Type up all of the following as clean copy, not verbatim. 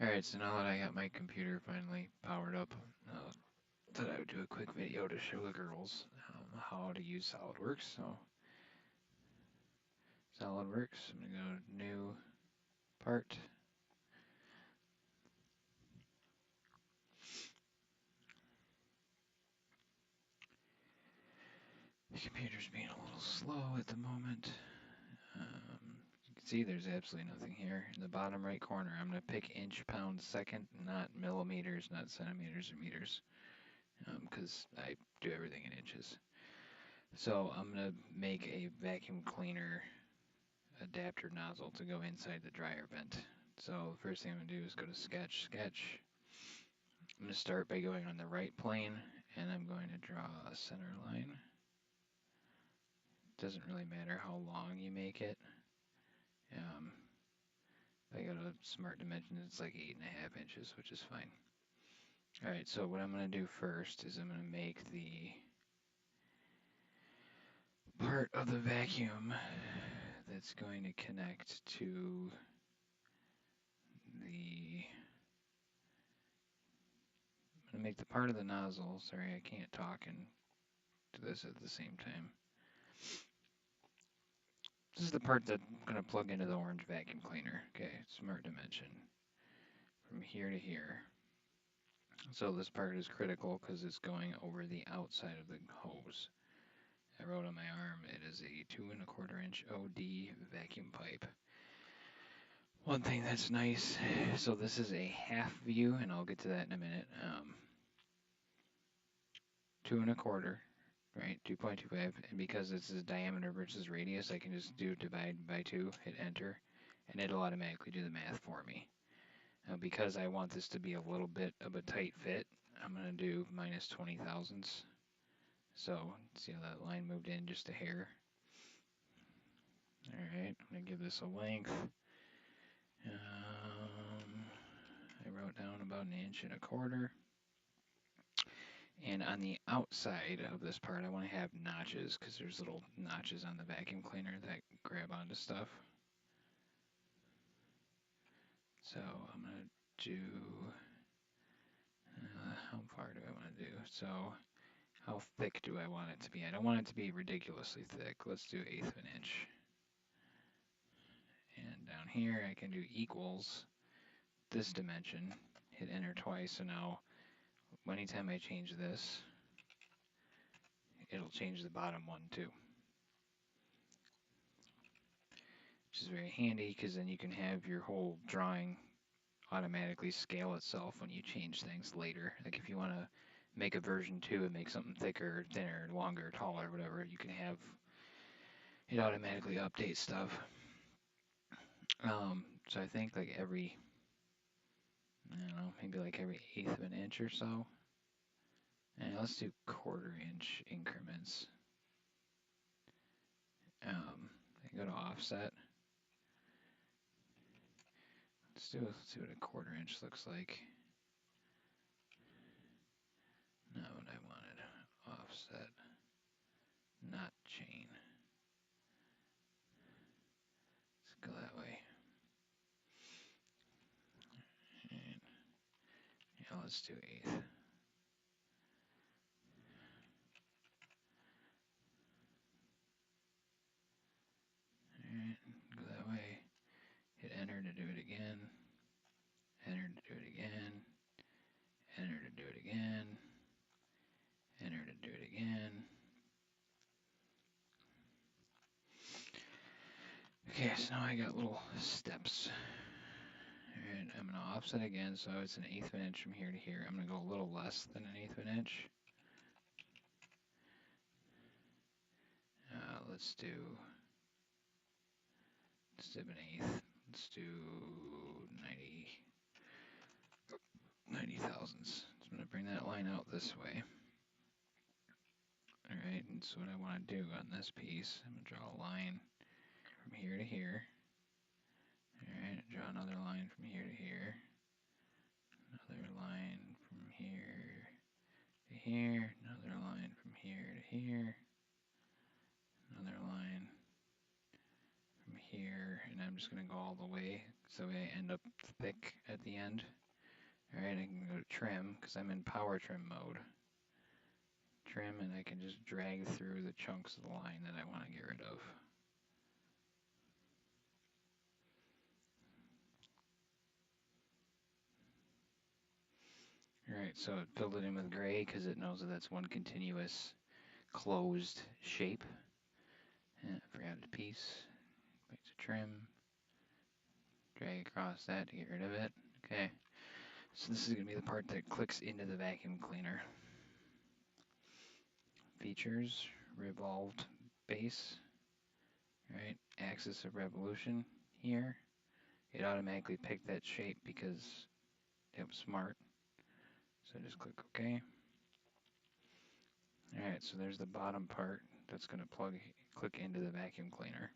Alright, so now that I got my computer finally powered up, thought I would do a quick video to show the girls how to use Solidworks. So, Solidworks, I'm gonna go new part. The computer's being a little slow at the moment. You can see there's absolutely nothing here. In the bottom right corner, I'm gonna pick inch, pound, second, not millimeters, not centimeters or meters, because I do everything in inches. So I'm gonna make a vacuum cleaner adapter nozzle to go inside the dryer vent. So the first thing I'm going to do is go to sketch. I'm going to start by going on the right plane, and I'm going to draw a center line. Doesn't really matter how long you make it. If I go to smart dimensions, it's like 8.5 inches, which is fine. Alright, so what I'm going to do first is I'm going to make the part of the vacuum that's going to connect to the I'm going to make the part of the nozzle. Sorry, I can't talk and do this at the same time. This is the part that I'm going to plug into the orange vacuum cleaner. Okay, smart dimension. From here to here. So this part is critical because it's going over the outside of the hose. I wrote on my arm, it is a 2¼ inch OD vacuum pipe. One thing that's nice, so this is a half view, and I'll get to that in a minute. 2¼ right, 2.25, and because this is diameter versus radius, I can just do divide by 2, hit enter, and it'll automatically do the math for me. Now, because I want this to be a little bit of a tight fit, I'm going to do minus 20 thousandths. So, see how that line moved in just a hair? Alright, I'm going to give this a length. I wrote down about 1¼ inch. And on the outside of this part, I want to have notches because there's little notches on the vacuum cleaner that grab onto stuff. So I'm going to do, how far do I want to do? So how thick do I want it to be? I don't want it to be ridiculously thick. Let's do 1/8 of an inch. And down here I can do equals this dimension, hit enter twice, so now anytime I change this, it'll change the bottom one too. Which is very handy because then you can have your whole drawing automatically scale itself when you change things later. Like if you want to make a version 2 and make something thicker, thinner, longer, taller, whatever, you can have it automatically update stuff. So I think like every, I don't know, maybe like every 1/8 of an inch or so. And let's do 1/4 inch increments. I go to offset. Let's see what a 1/4 inch looks like. Not what I wanted. Offset, not chain. Let's go that way. And yeah, let's do 1/8. Alright, go that way. Hit enter to do it again. Enter to do it again. Enter to do it again. Enter to do it again. Okay, so now I got little steps. Alright, I'm going to offset again, so it's 1/8 of an inch from here to here. I'm going to go a little less than 1/8 of an inch. Let's do instead of 1/8, let's do 90 thousandths. So I'm going to bring that line out this way. Alright, and so what I want to do on this piece, I'm going to draw a line from here to here. Alright, draw another line from here to here. Another line from here to here. Another line from here to here. Another line from here, and I'm just going to go all the way so I end up thick at the end. Alright, I can go to trim because I'm in power trim mode. Trim, and I can just drag through the chunks of the line that I want to get rid of. Alright, so it filled it in with gray because it knows that that's one continuous closed shape. And I forgot a piece. Back to trim. Drag across that to get rid of it. Okay, so this is going to be the part that clicks into the vacuum cleaner. Features, revolved base. Right, axis of revolution here. It automatically picked that shape because it was smart. So just click OK. Alright, so there's the bottom part that's going to click into the vacuum cleaner.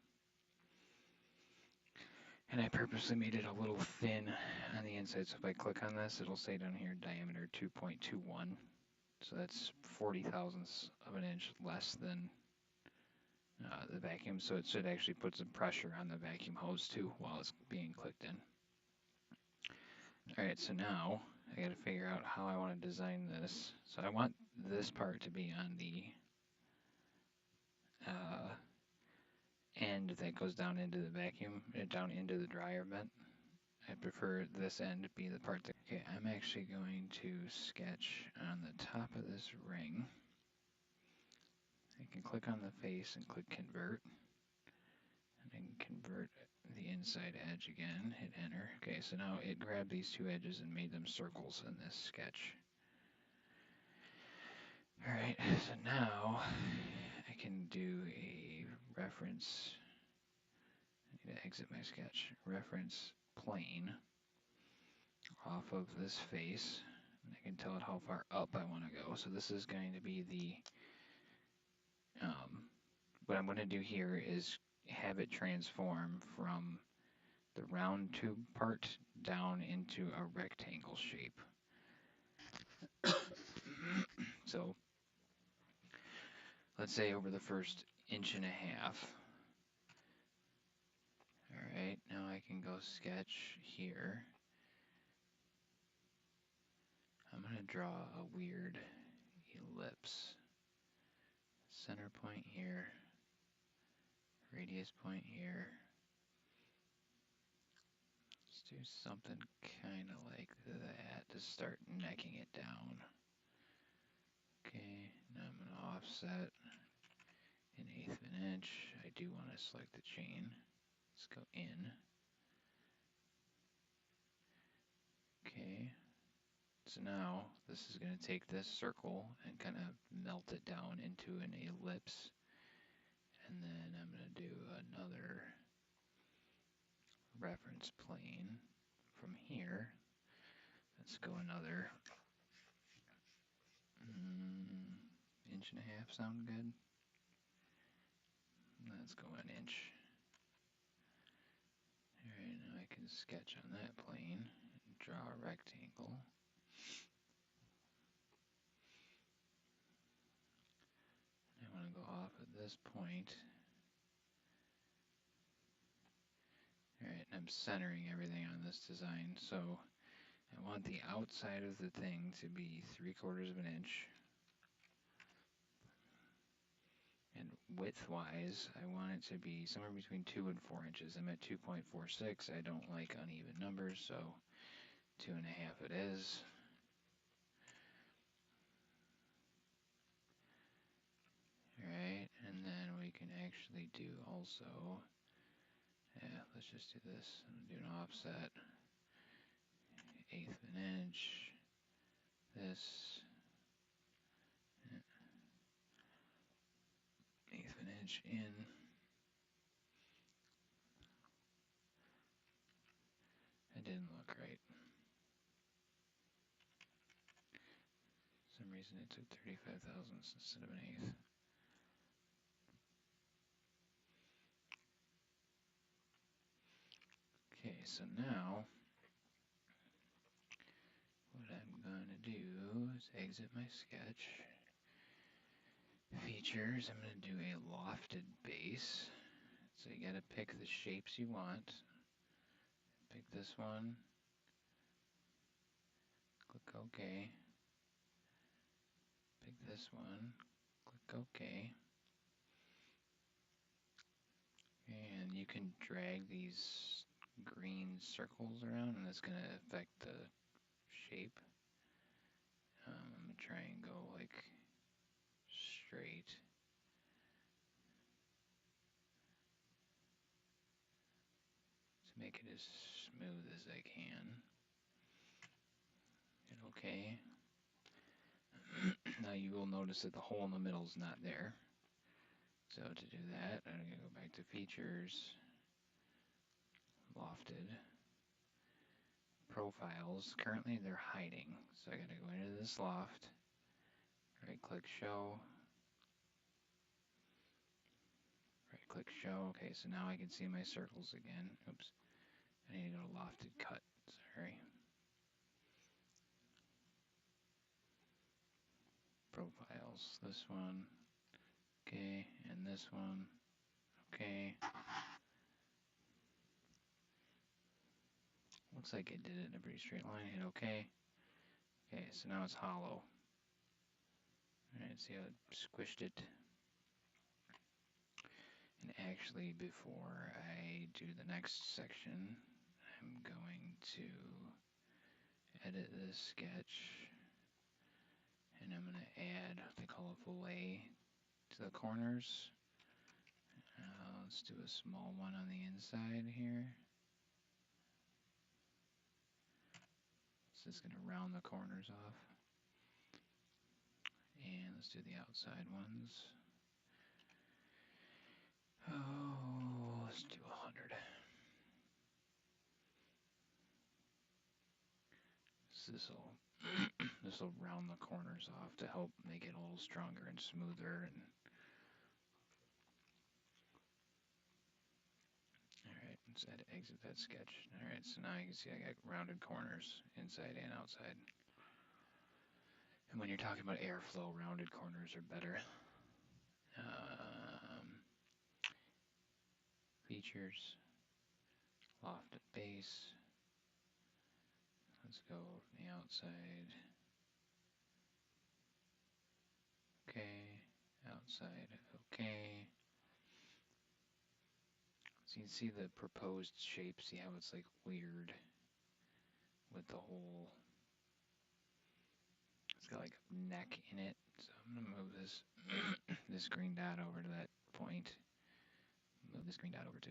And I purposely made it a little thin on the inside, so if I click on this, it'll say down here diameter 2.21. So that's 40 thousandths of an inch less than the vacuum, so it should actually put some pressure on the vacuum hose too while it's being clicked in. Alright, so now I gotta figure out how I want to design this. So I want this part to be on the end that goes down into the vacuum, down into the dryer vent. I prefer this end to be the part that... Okay, I'm actually going to sketch on the top of this ring. I can click on the face and click convert. And I can convert the inside edge again, hit enter. Okay, so now it grabbed these two edges and made them circles in this sketch. Alright, so now I can do a reference. I need to exit my sketch. Reference plane off of this face. And I can tell it how far up I want to go. So this is going to be the... what I'm going to do here is have it transform from the round tube part down into a rectangle shape. So let's say over the first inch and a half. Alright, now I can go sketch here. I'm going to draw a weird ellipse. Center point here, radius point here. Let's do something kind of like that to start necking it down. Okay, now I'm going to offset an 1/8 of an inch. I do want to select the chain. Let's go in. Okay, so now this is going to take this circle and kind of melt it down into an ellipse. And then I'm going to do another reference plane from here. Let's go another 1.5 inches sound good? Let's go an inch. Alright, now I can sketch on that plane and draw a rectangle. I want to go off at this point. Alright, and I'm centering everything on this design, so I want the outside of the thing to be 3/4 of an inch. And width-wise, I want it to be somewhere between 2 and 4 inches. I'm at 2.46. I don't like uneven numbers, so 2.5 it is. Alright, and then we can actually do also, yeah, let's just do this. I'm going to do an offset, 1/8 of an inch, this, 1/8 of an inch in. It didn't look right. For some reason it took 35 thousandths instead of an 1/8. Okay, so now what I'm going to do is exit my sketch. Features, I'm going to do a lofted base. So you got to pick the shapes you want. Pick this one. Click OK. Pick this one. Click OK. And you can drag these green circles around, and that's going to affect the shape. I'm going to try and go like straight. To make it as smooth as I can. Hit OK. Now you will notice that the hole in the middle is not there. So to do that, I'm going to go back to Features, Lofted, Profiles. Currently they're hiding, so I got to go into this loft, right-click Show, right-click Show. Okay, so now I can see my circles again. Oops, I need to go to Lofted Cut. Sorry. Profiles. This one. Okay, and this one. Okay. Looks like it did it in a pretty straight line. Hit OK. Okay, so now it's hollow. Alright, see how it squished it. And actually, before I do the next section, I'm going to edit this sketch. And I'm going to add the colorful fillet to the corners. Let's do a small one on the inside here. So it's going to round the corners off. And let's do the outside ones. Oh, let's do 100. This will round the corners off to help make it a little stronger and smoother. And alright, let's exit that sketch. Alright, so now you can see I got rounded corners inside and outside. And when you're talking about airflow, rounded corners are better. Features, lofted base. Let's go from the outside. Okay, outside, okay. So you can see the proposed shape, see how it's like weird with the whole, it's got like a neck in it. So I'm gonna move this this green dot over to that point. Move this green dot over to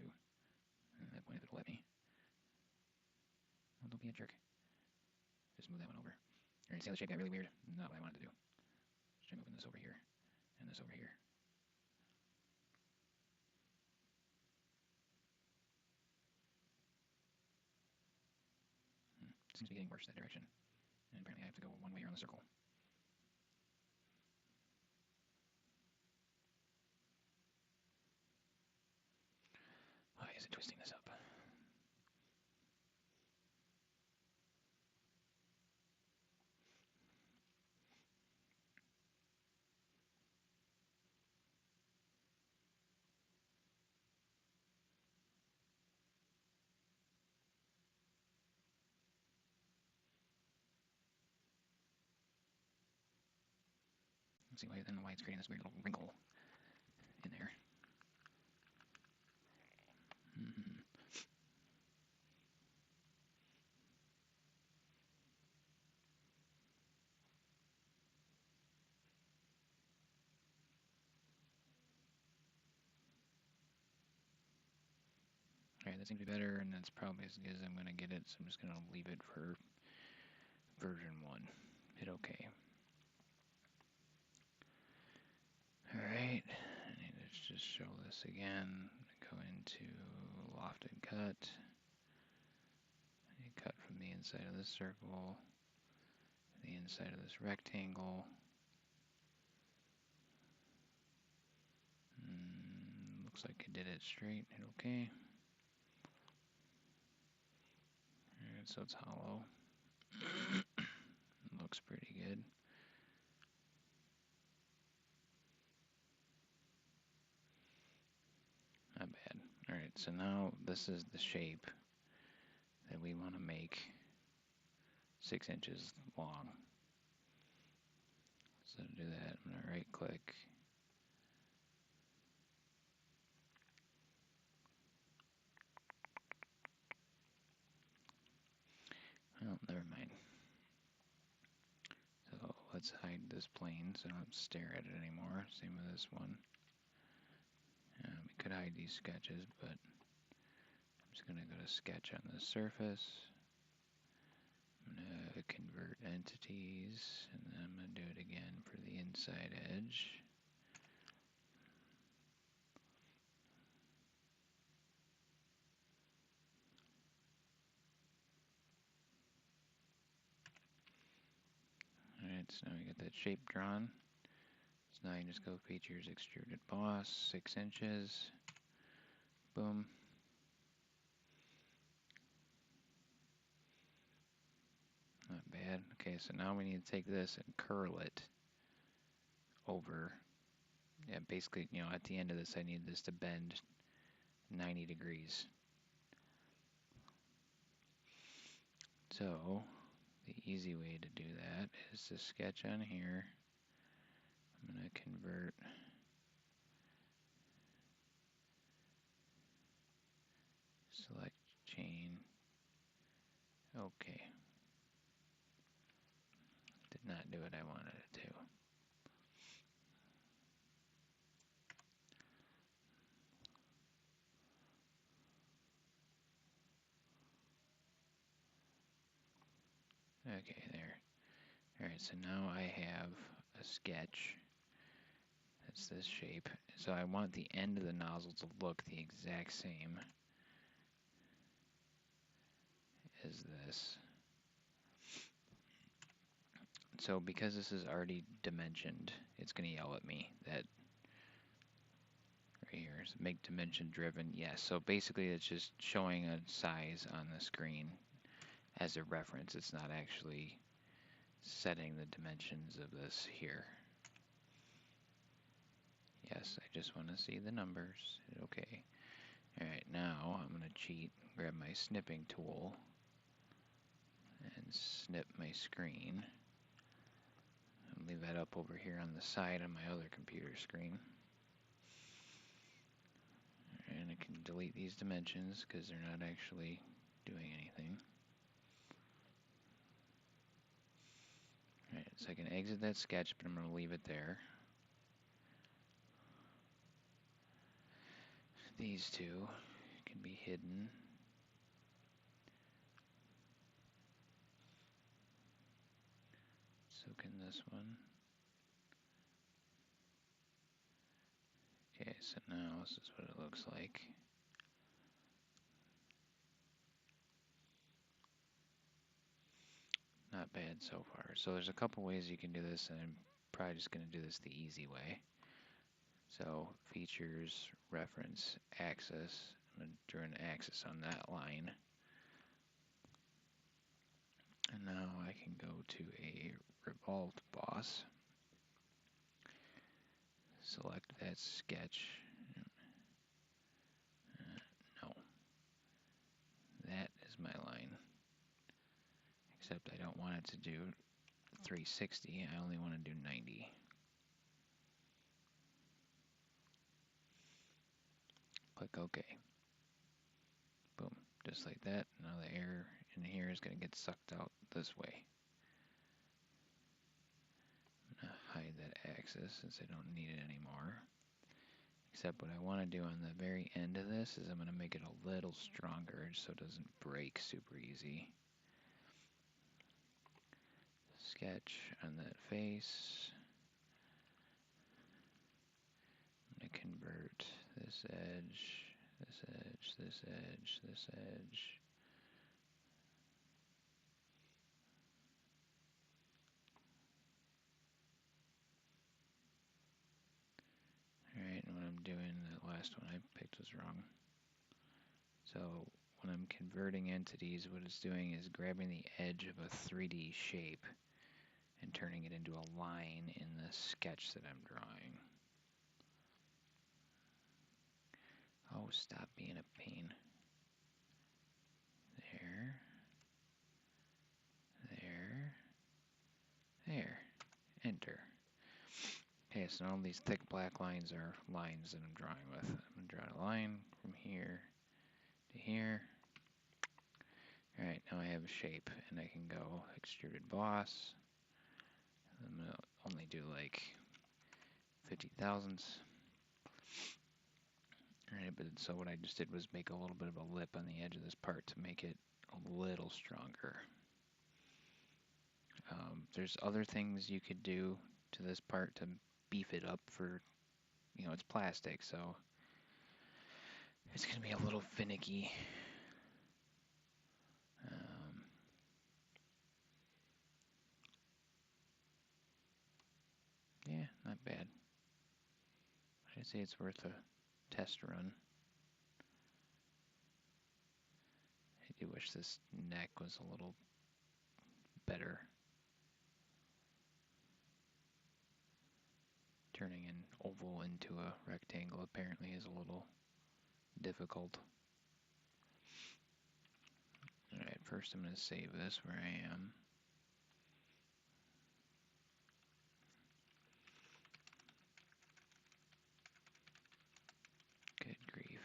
that point if it'll let me. Oh, don't be a jerk. Just move that one over. Alright, see how the shape got really weird? Not what I wanted to do. Just try moving this over here and this over here. Seems to be getting worse that direction. And apparently I have to go one way around the circle. Why is it twisting this up? Let's see why it's creating this weird little wrinkle in there. Alright, that seems to be better, and that's probably as good as I'm going to get it, so I'm just going to leave it for version 1. Hit OK. Alright, I need to just show this again. Go into Lofted Cut. You cut from the inside of this circle, the inside of this rectangle. Looks like I did it straight. Hit OK. Alright, so it's hollow. Looks pretty good. Not bad. Alright, so now this is the shape that that we want to make 6 inches long. So to do that, I'm going to right click. Oh, never mind. So let's hide this plane so I don't stare at it anymore. Same with this one. We could hide these sketches, but I'm just going to go to sketch on the surface. I'm going to convert entities, and then I'm going to do it again for the inside edge. Alright, so now we get that shape drawn. So now you just go features, extruded boss, 6 inches. Boom. Not bad. Okay, so now we need to take this and curl it over. Yeah, basically, you know, at the end of this, I need this to bend 90 degrees. So, the easy way to do that is to sketch on here. I'm going to convert select chain. Okay. Did not do what I wanted it to. Okay, there. Alright, so now I have a sketch. That's this shape. So I want the end of the nozzle to look the exact same as this. So because this is already dimensioned, it's going to yell at me that right here is make dimension driven. Yes, so basically it's just showing a size on the screen as a reference. It's not actually setting the dimensions of this here. Yes, I just want to see the numbers. Okay. Alright, now I'm going to cheat, grab my snipping tool, and snip my screen. And leave that up over here on the side of my other computer screen. And I can delete these dimensions because they're not actually doing anything. Alright, so I can exit that sketch, but I'm going to leave it there. These two can be hidden. So can this one. Okay, so now this is what it looks like. Not bad so far. So there's a couple ways you can do this, and I'm probably just going to do this the easy way. So features, reference, axis. I'm going to draw an axis on that line. And now I can go to a revolved boss. Select that sketch. No. That is my line. Except I don't want it to do 360. I only want to do 90. Click OK. Boom. Just like that. Now the air in here is going to get sucked out this way. I'm going to hide that axis since I don't need it anymore. Except what I want to do on the very end of this is I'm going to make it a little stronger so it doesn't break super easy. Sketch on that face. I'm going to convert this edge, this edge, this edge, this edge. Alright, and what I'm doing, the last one I picked was wrong. So when I'm converting entities, what it's doing is grabbing the edge of a 3D shape and turning it into a line in the sketch that I'm drawing. Oh, stop being a pain. There. Okay, so now these thick black lines are lines that I'm drawing with. I'm going to draw a line from here to here. Alright, now I have a shape, and I can go extruded boss. I'm going to only do like 50 thousandths. Alright, but so what I just did was make a little bit of a lip on the edge of this part to make it a little stronger. There's other things you could do to this part to beef it up for, you know, it's plastic, so it's going to be a little finicky. Yeah, not bad. I'd say it's worth a test run. I do wish this neck was a little better. Turning an oval into a rectangle apparently is a little difficult. Alright, first I'm going to save this where I am. Good grief.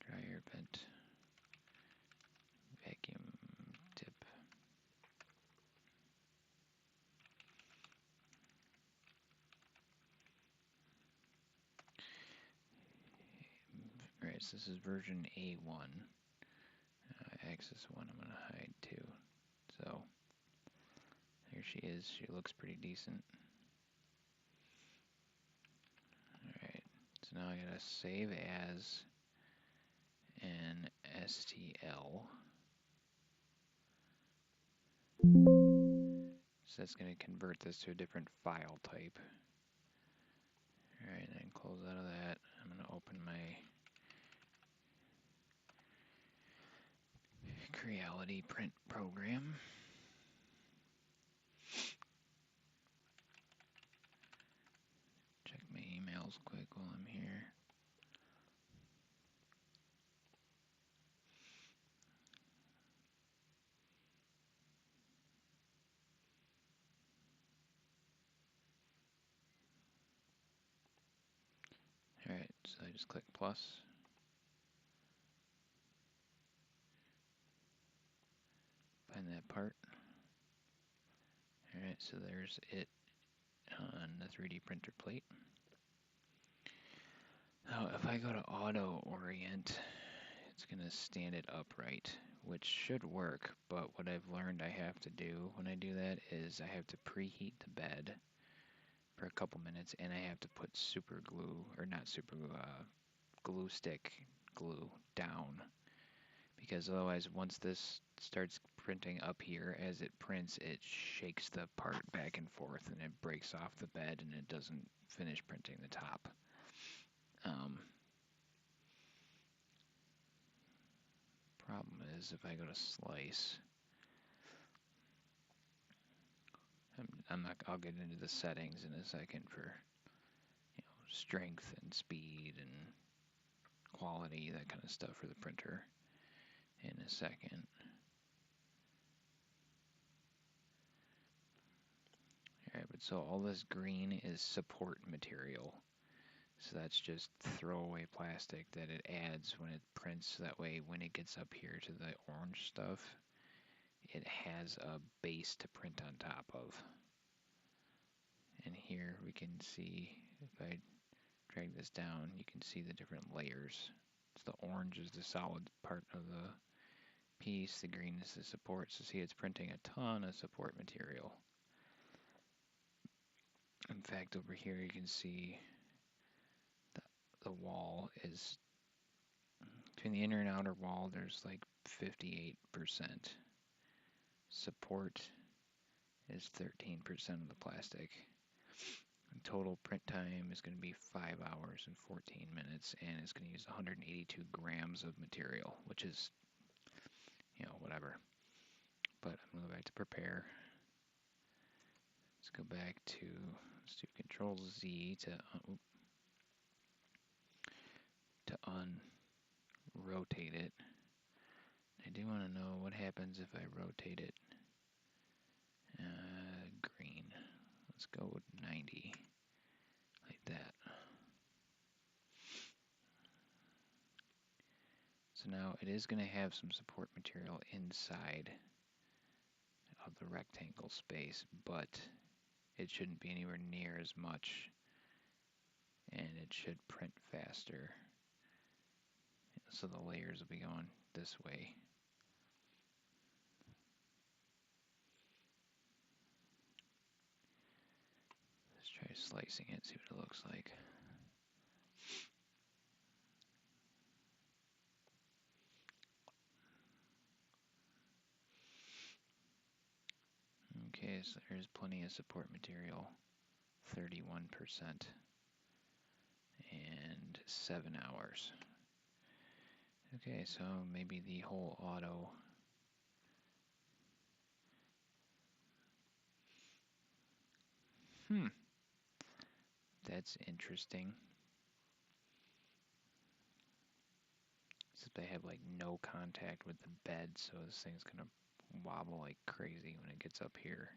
Dryer vent. Vacuum tip. Alright, so this is version A1. Axis 1 I'm going to hide too. So, there she is. She looks pretty decent. Alright, so now I gotta save as an STL. So that's going to convert this to a different file type. Alright, then close out of that. I'm going to open my Creality print program. Check my emails quick while I'm here. Alright, so I just click plus. Find that part. Alright, so there's it on the 3D printer plate. Now, if I go to auto orient, it's going to stand it upright, which should work, but what I've learned I have to do when I do that is I have to preheat the bed for a couple minutes, and I have to put super glue, or not super glue, glue stick glue down, because otherwise once this starts printing up here, as it prints, it shakes the part back and forth and it breaks off the bed and it doesn't finish printing the top. Problem is, if I go to slice, I'll get into the settings in a second for, you know, strength and speed and quality, that kind of stuff for the printer in a second. Alright, but so all this green is support material. So that's just throwaway plastic that it adds when it prints. That way when it gets up here to the orange stuff, it has a base to print on top of. And here we can see, if I drag this down, you can see the different layers. So the orange is the solid part of the piece, the green is the support. So see, it's printing a ton of support material. In fact, over here you can see the wall is, between the inner and outer wall, there's like 58%. Support is 13% of the plastic. And total print time is going to be 5 hours and 14 minutes, and it's going to use 182 grams of material, which is, you know, whatever. But I'm going to go back to prepare. Let's go back to, let's do Control Z to unrotate it. I do want to know what happens if I rotate it green. Let's go with 90, like that. So now it is going to have some support material inside of the rectangle space, but it shouldn't be anywhere near as much, and it should print faster. So the layers will be going this way. Let's try slicing it, see what it looks like. Okay, so there's plenty of support material, 31%, and 7 hours. Okay, so maybe the whole auto. That's interesting. Except they have like no contact with the bed, so this thing's gonna wobble like crazy when it gets up here.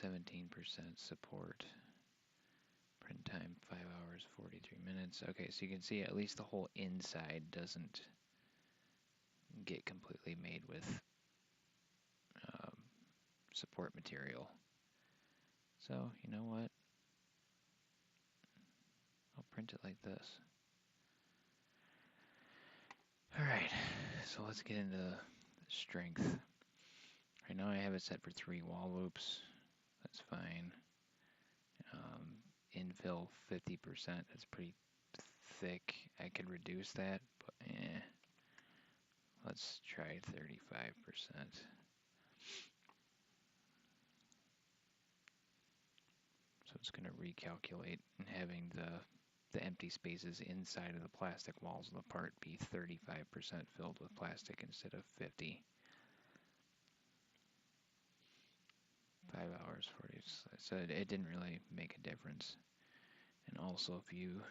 %17 support. Print time 5 hours 43 minutes. Okay, so you can see at least the whole inside doesn't get completely made with support material. So you know what? I'll print it like this. Alright, so let's get into the strength. Right now I have it set for 3 wall loops. That's fine. Infill 50%, that's pretty thick. I could reduce that, but let's try 35%. So it's going to recalculate, and having the empty spaces inside of the plastic walls of the part be 35% filled with plastic instead of 50. 5 hours 40. So it didn't really make a difference. And also, if you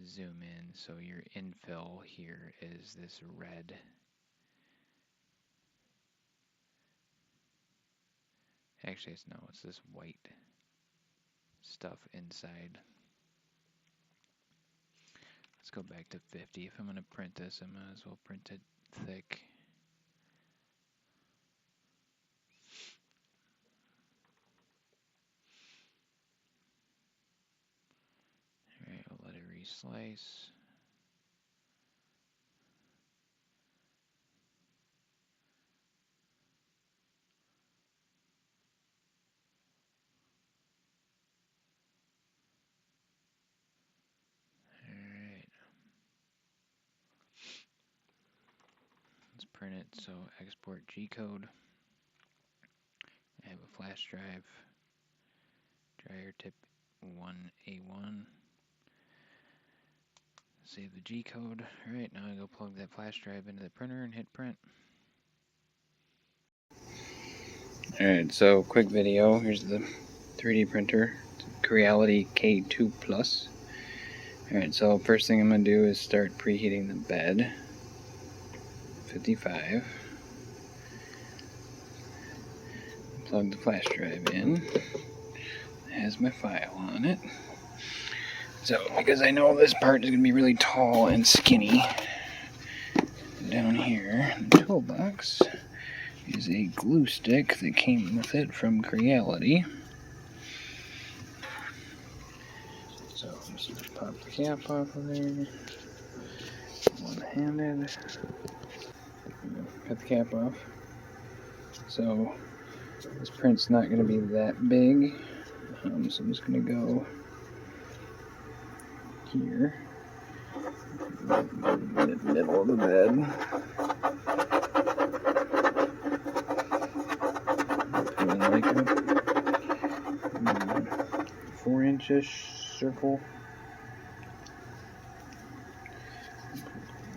zoom in, so your infill here is this red. Actually, it's this white stuff inside. Let's go back to 50. If I'm going to print this, I might as well print it thick. Alright, we'll let it reslice. Alright. Let's print it. So export G-code. I have a flash drive. Dryer tip 1A1. Save the G-code. Alright, now I go plug that flash drive into the printer and hit print. Alright, so quick video. Here's the 3D printer. Creality K2 Plus. Alright, so first thing I'm going to do is start preheating the bed. 55. Plug the flash drive in. It has my file on it. So, because I know this part is going to be really tall and skinny, down here in the toolbox is a glue stick that came with it from Creality. So, I'm just going to pop the cap off of there. One-handed. Cut the cap off. So, this print's not going to be that big. So I'm just going to go here, in the middle of the bed. Put in like a 4-inch-ish circle.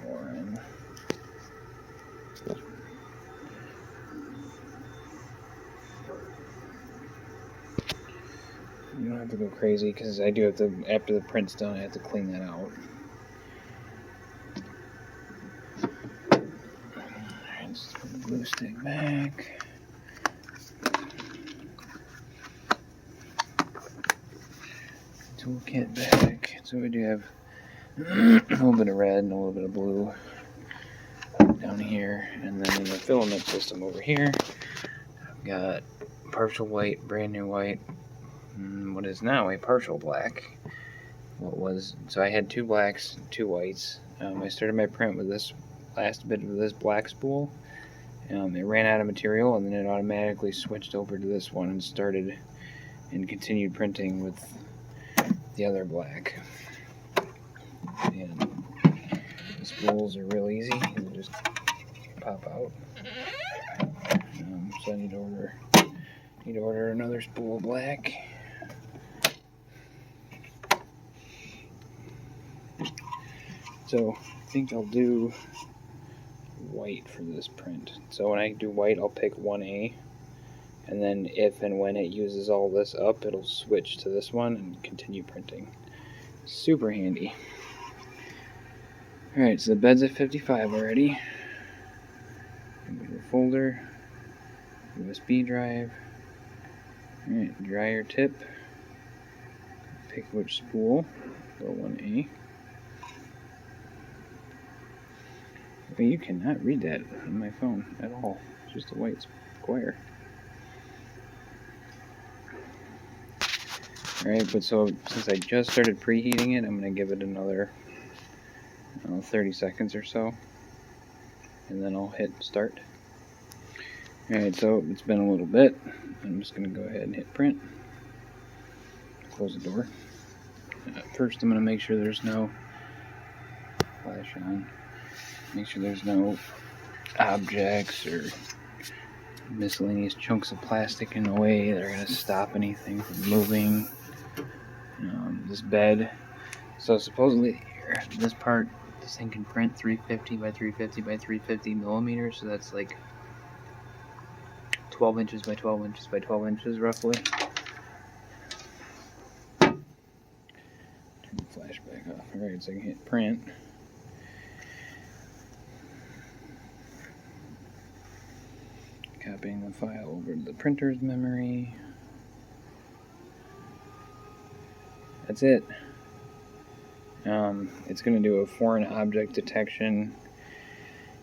More in. have to go crazy because I do have to, after the print's done, I have to clean that out. Alright, let's put the glue stick back. Toolkit back. So we do have a little bit of red and a little bit of blue down here, and then in the filament system over here, I've got partial white, brand new white, what is now a partial black. So I had 2 blacks, 2 whites. I started my print with this last bit of this black spool. It ran out of material, and then it automatically switched over to this one and started and continued printing with the other black. And the spools are real easy; they just pop out. So I need to order another spool of black. So I think I'll do white for this print. So when I do white, I'll pick 1A, and then if and when it uses all this up, it'll switch to this one and continue printing. Super handy. Alright, so the bed's at 55 already. Computer folder, USB drive. Alright, dryer tip. Pick which spool. Go 1A. But you cannot read that on my phone at all. It's just a white square. Alright, but so since I just started preheating it, I'm going to give it another 30 seconds or so. And then I'll hit start. Alright, so it's been a little bit. I'm just going to go ahead and hit print. Close the door. First I'm going to make sure there's no flash on. Make sure there's no objects or miscellaneous chunks of plastic in the way that are going to stop anything from moving. This bed, so supposedly this part, this thing can print 350 by 350 by 350 millimeters, so that's like 12 inches by 12 inches by 12 inches roughly. Turn the flash back off. Alright, so I can hit print. Copying the file over to the printer's memory. That's it. It's going to do a foreign object detection.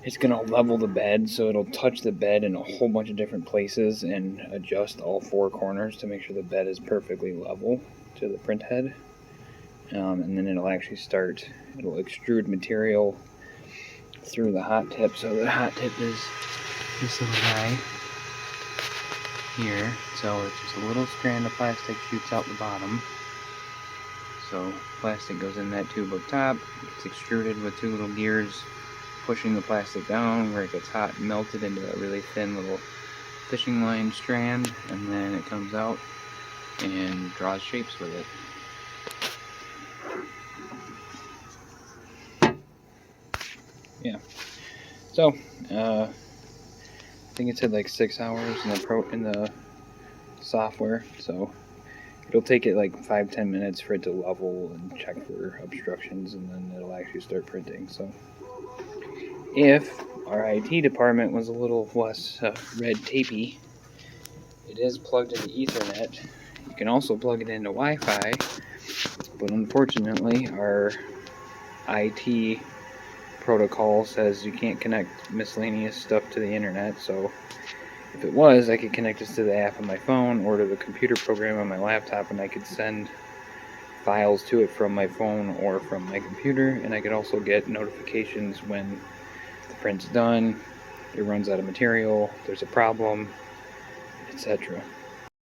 It's going to level the bed, so it'll touch the bed in a whole bunch of different places and adjust all 4 corners to make sure the bed is perfectly level to the print head. And then it'll actually it'll extrude material through the hot tip. So the hot tip is this little guy here. So it's just a little strand of plastic shoots out the bottom. So plastic goes in that tube up top, gets extruded with 2 little gears pushing the plastic down where it gets hot and melted into a really thin little fishing line strand, and then it comes out and draws shapes with it. Yeah. So I think it said like 6 hours in the software, so it'll take it like 5-10 minutes for it to level and check for obstructions, and then it'll actually start printing. So if our IT department was a little less red tapey, it is plugged into Ethernet. You can also plug it into Wi-Fi, but unfortunately our IT protocol says you can't connect miscellaneous stuff to the internet. So if it was, I could connect this to the app on my phone or to the computer program on my laptop, and I could send files to it from my phone or from my computer, and I could also get notifications when the print's done, it runs out of material, there's a problem, etc.